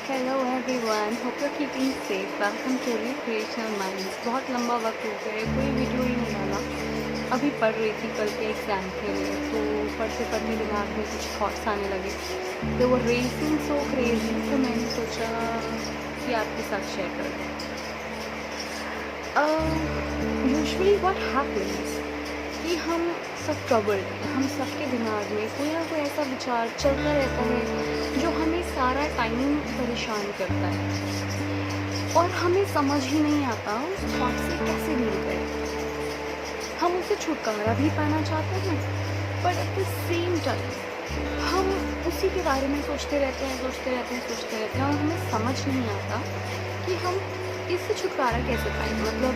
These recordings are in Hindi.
Hello everyone, hope you keeping safe. Welcome to recreational minds. बहुत लंबा वक्त हो गया है, कोई वीडियो ही नहीं डाला। अभी पढ़ रही थी कल के एग्ज़ाम के लिए, तो पढ़ते पढ़ते दिमाग में कुछ थॉट्स आने लगे। तो वो रेसिंग सो क्रेजी, तो मैंने सोचा कि आपके साथ शेयर कर दूँ। यूजुअली व्हाट हैपन्स कि हम सब ट्रबल्ड हैं, हम सबके दिमाग में कोई ना कोई ऐसा विचार चलता रहता है जो हमें सारा टाइम परेशान करता है और हमें समझ ही नहीं आता उस थॉट से कैसे डील करें। हम उससे छुटकारा भी पाना चाहते हैं, but at the same time हम उसी के बारे में सोचते रहते हैं और हमें समझ नहीं आता कि हम इससे छुटकारा कैसे पाएँ। मतलब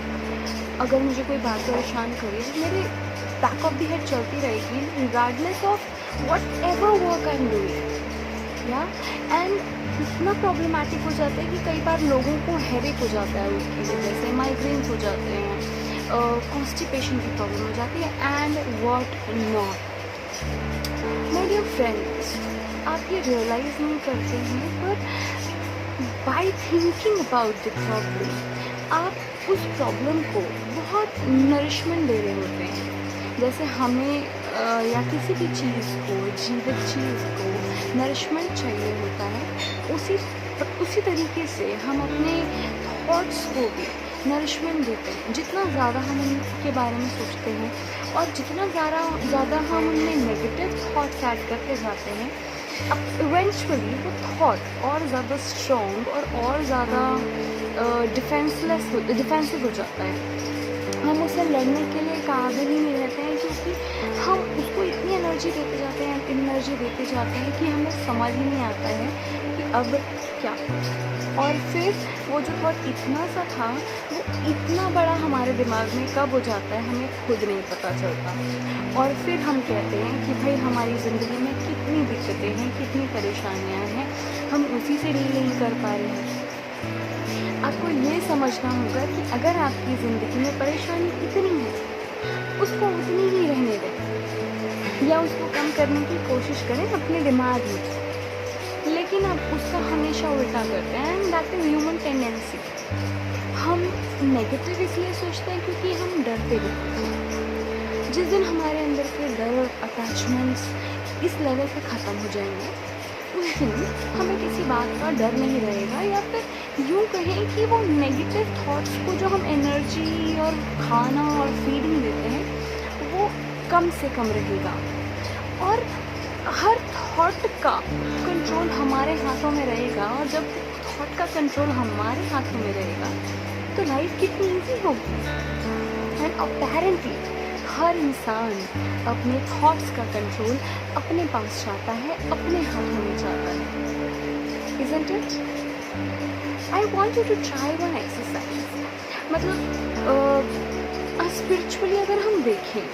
अगर मुझे कोई बात परेशान करे तो मेरे बैक ऑफ द हेड चलती रहेगी, regardless of what ever work I am doing. या एंड इतना प्रॉब्लमेटिक हो जाता है कि कई बार लोगों को हेडेक हो जाता है, उसकी वजह से माइग्रेन्स हो जाते हैं, कॉन्स्टिपेशन की प्रॉब्लम हो जाती है and what not. My dear friends, आप ये रियलाइज़ नहीं करते हैं, पर by thinking about the problem आप उस प्रॉब्लम को बहुत नरिशमेंट दे रहे होते हैं। जैसे हमें या किसी भी चीज़ को, जीवित चीज़ को नरिशमेंट चाहिए होता है, उसी तरीके से हम अपने थॉट्स को भी नरिशमेंट देते हैं। जितना ज़्यादा हम उनके बारे में सोचते हैं और जितना ज़्यादा हम उनमें नेगेटिव थॉट्स ऐड करते जाते हैं, अब इवेंचुअली वो थॉट और ज़्यादा स्ट्रॉन्ग और ज़्यादा डिफेंसिव हो जाता है। हम उसे लड़ने के लिए काबिल ही नहीं रहते हैं, क्योंकि हम उसको इतनी एनर्जी देते जाते हैं कि हमें समझ ही नहीं आता है कि अब क्या। और फिर वो जो थॉट इतना सा था, वो इतना बड़ा हमारे दिमाग में कब हो जाता है हमें खुद नहीं पता चलता। और फिर हम कहते हैं कि भाई हमारी ज़िंदगी में कितनी दिक्कतें हैं, कितनी परेशानियाँ हैं, हम उसी से डील नहीं कर पा रहे हैं। आपको ये समझना होगा कि अगर आपकी ज़िंदगी में परेशानी इतनी है, उसको उतनी ही रहने दें या उसको कम करने की कोशिश करें अपने दिमाग में। लेकिन आप उसका हमेशा उल्टा करते हैं, and that is human tendency. हम नेगेटिव इसलिए सोचते हैं क्योंकि हम डरते हैं। जिस दिन हमारे अंदर के डर और अटैचमेंट्स इस लेवल पे ख़त्म हो जाएंगे, उस दिन हमें किसी बात का डर नहीं रहेगा, या फिर यूँ कहें कि वो नेगेटिव थॉट्स को जो हम एनर्जी और खाना और फीडिंग देते हैं, वो कम से कम रहेगा। और हर थॉट का कंट्रोल हमारे हाथों में रहेगा, और जब थॉट का कंट्रोल हमारे हाथों में रहेगा तो लाइफ कितनी ईजी होगी। एंड अपेरेंटली हर इंसान अपने थॉट्स का कंट्रोल अपने पास चाहता है, अपने हाथों में चाहता है। Isn't it? I want you to try one exercise. मतलब स्पिरिचुअली अगर हम देखें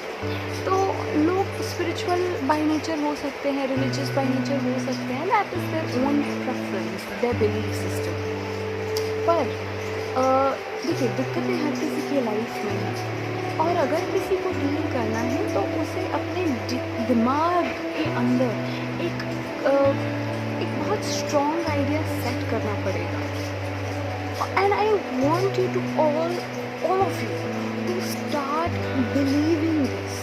तो लोग स्पिरिचुअल बाय नेचर हो सकते हैं, रिलीजियस बाय नेचर हो सकते हैं, that is their own preference, their belief system. पर देखिए, दिक्कतें हर किसी की लाइफ में हैं, और अगर किसी को डील करना है तो उसे अपने दिमाग के अंदर एक बहुत स्ट्रॉन्ग आइडिया सेट करना पड़ेगा। And I want you to all of you to start believing this,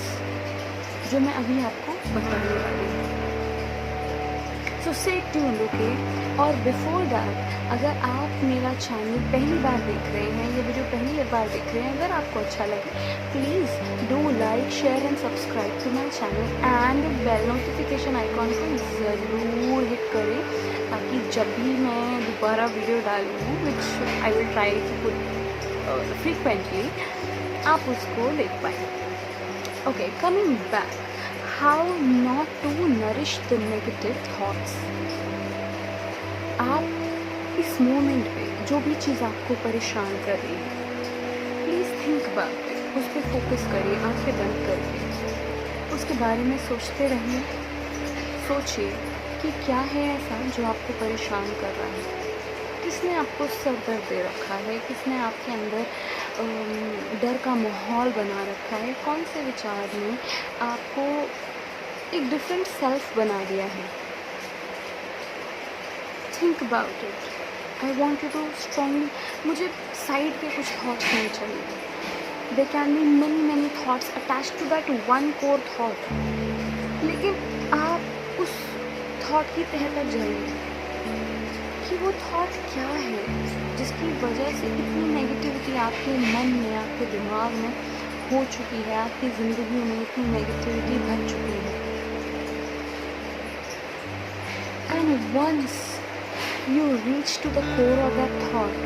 जो मैं अभी आपको बताने वाली हूँ। So stay tuned, okay. और बिफोर दैट, अगर आप मेरा चैनल पहली बार देख रहे हैं, ये वीडियो पहली बार देख रहे हैं, अगर आपको अच्छा लगे, please do like, share and subscribe to my channel, and bell notification icon को ज़रूर हिट करें, ताकि जब भी मैं दोबारा वीडियो डालूँ, which I will try to put frequently, आप उसको देख पाएँ। Okay, coming back, how not to nourish the negative thoughts. आप इस मोमेंट पे जो भी चीज़ आपको परेशान कर रही है, प्लीज़ थिंक अबाउट इट, उस पर फोकस करिए, आंखें बंद करके उसके बारे में सोचते रहिए। सोचिए कि क्या है ऐसा जो आपको परेशान कर रहा है, किसने आपको सर दर्द दे रखा है, किसने आपके अंदर डर का माहौल बना रखा है, कौन से विचार ने आपको एक डिफरेंट सेल्फ बना दिया है। Think about it. I want you to strongly, मुझे साइड के कुछ थाट्स नहीं चाहिए। They can be many many thoughts attach to that one core thought, लेकिन आप उस थॉट की तह तक जाइए कि वो थॉट क्या है जिसकी वजह से इतनी नेगेटिविटी आपके मन में, आपके दिमाग में हो चुकी है, आपकी ज़िंदगी में इतनी नेगेटिविटी भर चुकी है। And once you reach to the core of that thought,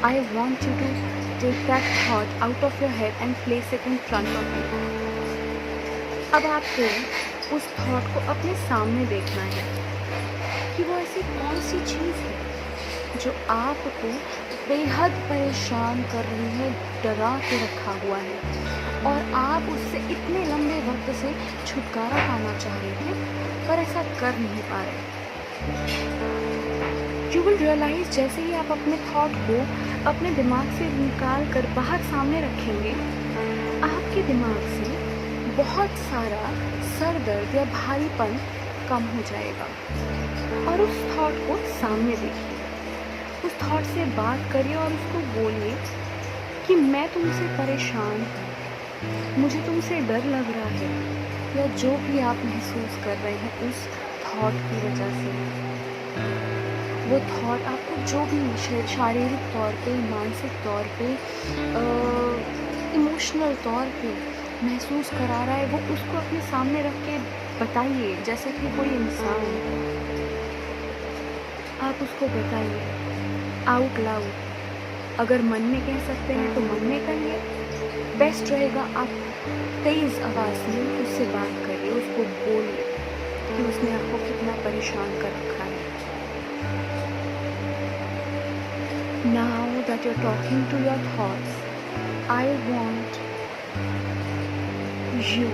I want you to take that thought out of your head and place it in front of you. अब आपको उस थॉट को अपने सामने देखना है कि वो ऐसी कौन सी चीज़ है जो आपको बेहद परेशान कर रही है, डरा के रखा हुआ है, और आप उससे इतने लंबे वक्त से छुटकारा पाना चाह रहे हैं पर ऐसा कर नहीं पा रहे। यू विल रियलाइज जैसे ही आप अपने थॉट को अपने दिमाग से निकाल कर बाहर सामने रखेंगे, आपके दिमाग से बहुत सारा सर दर्द या भारीपन कम हो जाएगा। और उस थॉट को सामने देखिए, उस थॉट से बात करिए और उसको बोलिए कि मैं तुमसे परेशान हूँ, मुझे तुमसे डर लग रहा है, या जो भी आप महसूस कर रहे हैं उस थॉट की वजह से। वो थॉट आपको जो भी शारीरिक तौर पे, मानसिक तौर पे, इमोशनल तौर पे महसूस करा रहा है, वो उसको अपने सामने रख के बताइए जैसे कि कोई इंसान। आप उसको बताइए आउट लाउड। अगर मन में कह सकते हैं तो मन में कहिए, बेस्ट रहेगा आप तेज़ आवाज़ में उससे बात करिए, उसको बोलिए कि उसने आपको कितना परेशान कर रखा है। Now that you're talking to your thoughts, I want you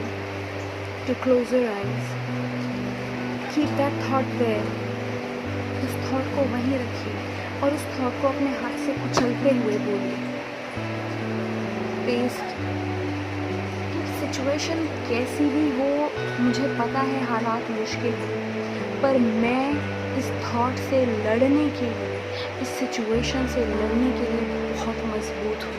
to close your eyes. Keep that thought there. उस थॉट को वहीं रखिए और उस थॉट को अपने हाथ से कुचलते हुए बोलिए, पेस्ट। सिचुएशन कैसी भी हो, मुझे पता है हालात मुश्किल हैं, पर मैं इस थॉट से लड़ने के लिए, इस सिचुएशन से लड़ने के लिए बहुत मजबूत हूँ।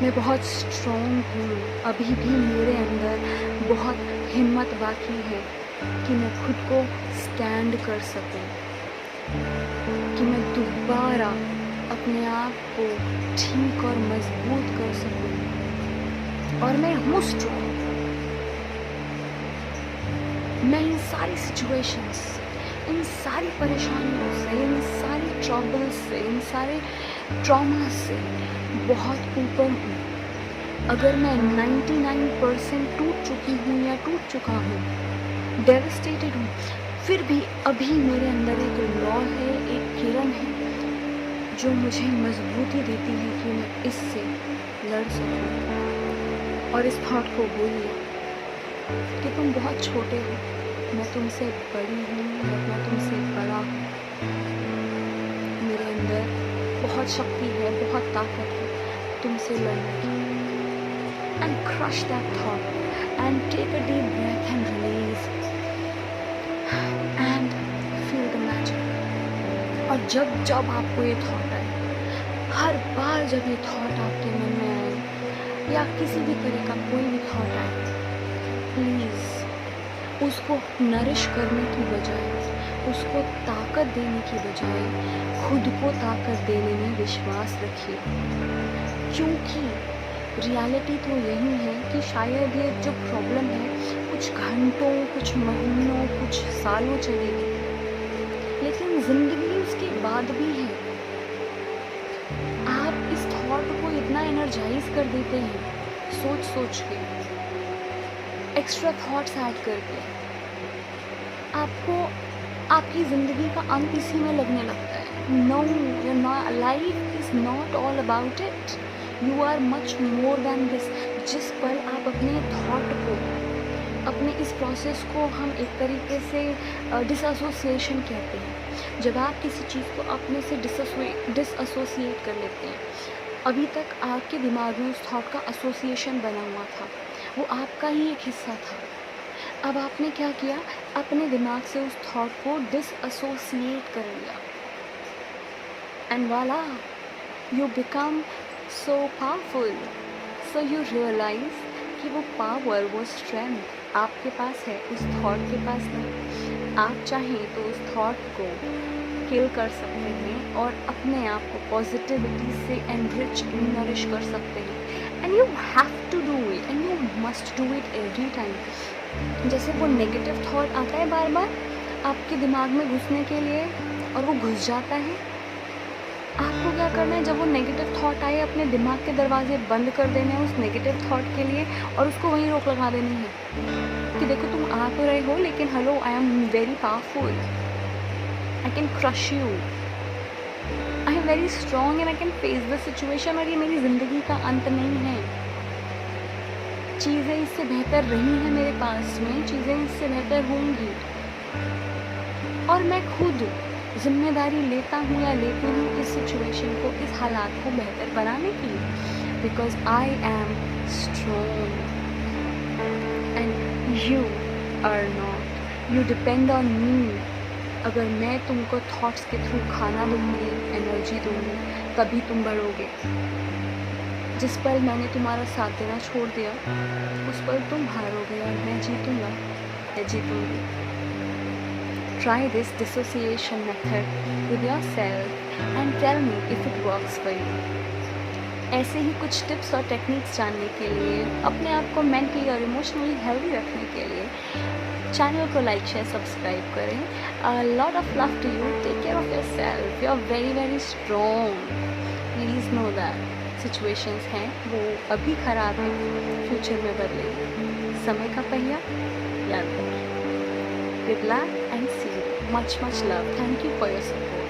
मैं बहुत स्ट्रॉन्ग हूँ। अभी भी मेरे अंदर बहुत हिम्मत बाकी है कि मैं खुद को स्टैंड कर सकूँ, कि मैं दोबारा अपने आप को ठीक और मजबूत कर सकूँ। और मैं हूँ स्ट्रॉन्ग। मैं इन सारी सिचुएशंस, इन सारी परेशानियों से, इन सारी ट्रबल्स से, इन सारे ट्रॉमा से बहुत ऊपर हूँ। अगर मैं 99% टूट चुकी हूँ या टूट चुका हूँ, डेवस्टेटेड हूँ, फिर भी अभी मेरे अंदर एक लौ है, एक किरण है जो मुझे मजबूती देती है कि मैं इससे लड़ सकूँ। और इस थॉट को बोलिए कि तुम बहुत छोटे हो, मैं तुमसे बड़ी हूँ, मैं तुमसे बड़ा हूँ, मेरे अंदर बहुत शक्ति है, बहुत ताकत है तुमसे लड़ने की। And crush that thought and take a deep breath and release and feel the magic. और जब जब आपको ये थॉट आए, हर बार जब ये थॉट आपके मन में आए या किसी भी तरह का कोई भी थॉट आए, प्लीज़ उसको नरिश करने की बजाय, उसको ताकत देने की बजाय खुद को ताकत देने में विश्वास रखिए। क्योंकि रियलिटी तो यही है कि शायद ये जो प्रॉब्लम है कुछ घंटों, कुछ महीनों, कुछ सालों चलेगी, लेकिन ज़िंदगी उसके बाद भी है। आप इस थॉट को इतना एनर्जाइज कर देते हैं सोच सोच के, एक्स्ट्रा थॉट्स ऐड करके, आपको आपकी ज़िंदगी का अंत इसी में लगने लगता है। No, your life is not all about it, you are much more than this. जिस पल आप अपने थॉट को, अपने इस प्रोसेस को हम एक तरीके से डिसएसोसिएशन कहते हैं, जब आप किसी चीज़ को अपने से डिसएसोसिएट कर लेते हैं। अभी तक आपके दिमाग में उस थॉट का एसोसिएशन बना हुआ था, वो आपका ही एक हिस्सा था। अब आपने क्या किया, अपने दिमाग से उस थॉट को डिसएसोसिएट कर लिया, एंड वाला, you become so powerful. So you realize कि वो पावर, वो स्ट्रेंथ आपके पास है, उस थॉट के पास नहीं. आप चाहें तो उस थॉट को किल कर सकते हैं और अपने आप को पॉजिटिविटी से एनरिच, नरिश कर सकते हैं. And you have to do it, and you must do it every time. जैसे वो नेगेटिव थॉट आता है बार बार आपके दिमाग में घुसने के लिए, और वो घुस जाता है. आपको क्या करना है, जब वो नेगेटिव थॉट आए, अपने दिमाग के दरवाजे बंद कर देने हैं उस नेगेटिव थॉट के लिए, और उसको वहीं रोक लगा देनी है कि देखो तुम आ तो रहे हो, लेकिन hello, I am very powerful, I can crush you, I am very strong and I can face the situation. और ये मेरी ज़िंदगी का अंत नहीं है. चीज़ें इससे बेहतर रही हैं मेरे पास में, चीज़ें इससे बेहतर होंगी, और मैं खुद जिम्मेदारी लेता हूँ या लेती हूँ इस सिचुएशन को, इस हालात को बेहतर बनाने की. Because I am strong and you are not. You depend on me. अगर मैं तुमको थॉट्स के थ्रू खाना दूँगी, एनर्जी दूँगी, तभी तुम बढ़ोगे. जिस पल मैंने तुम्हारा साथ देना छोड़ दिया, उस पल तुम हारोगे और मैं जीतूँगा, मैं जीतूँगी. Try this dissociation method with yourself and tell me if it works for you. ऐसे ही कुछ टिप्स और टेक्निक्स जानने के लिए, अपने आप को मेंटली और इमोशनली हेल्दी रखने के लिए चैनल को लाइक, शेयर, सब्सक्राइब करें. Lot of love to you. Take care of yourself. You are very very strong. Please know that situations हैं वो अभी ख़राब हैं, फ्यूचर में बदलेंगे. समय का पहिया याद रखिए. Good luck and see you. Much love. Thank you for your support.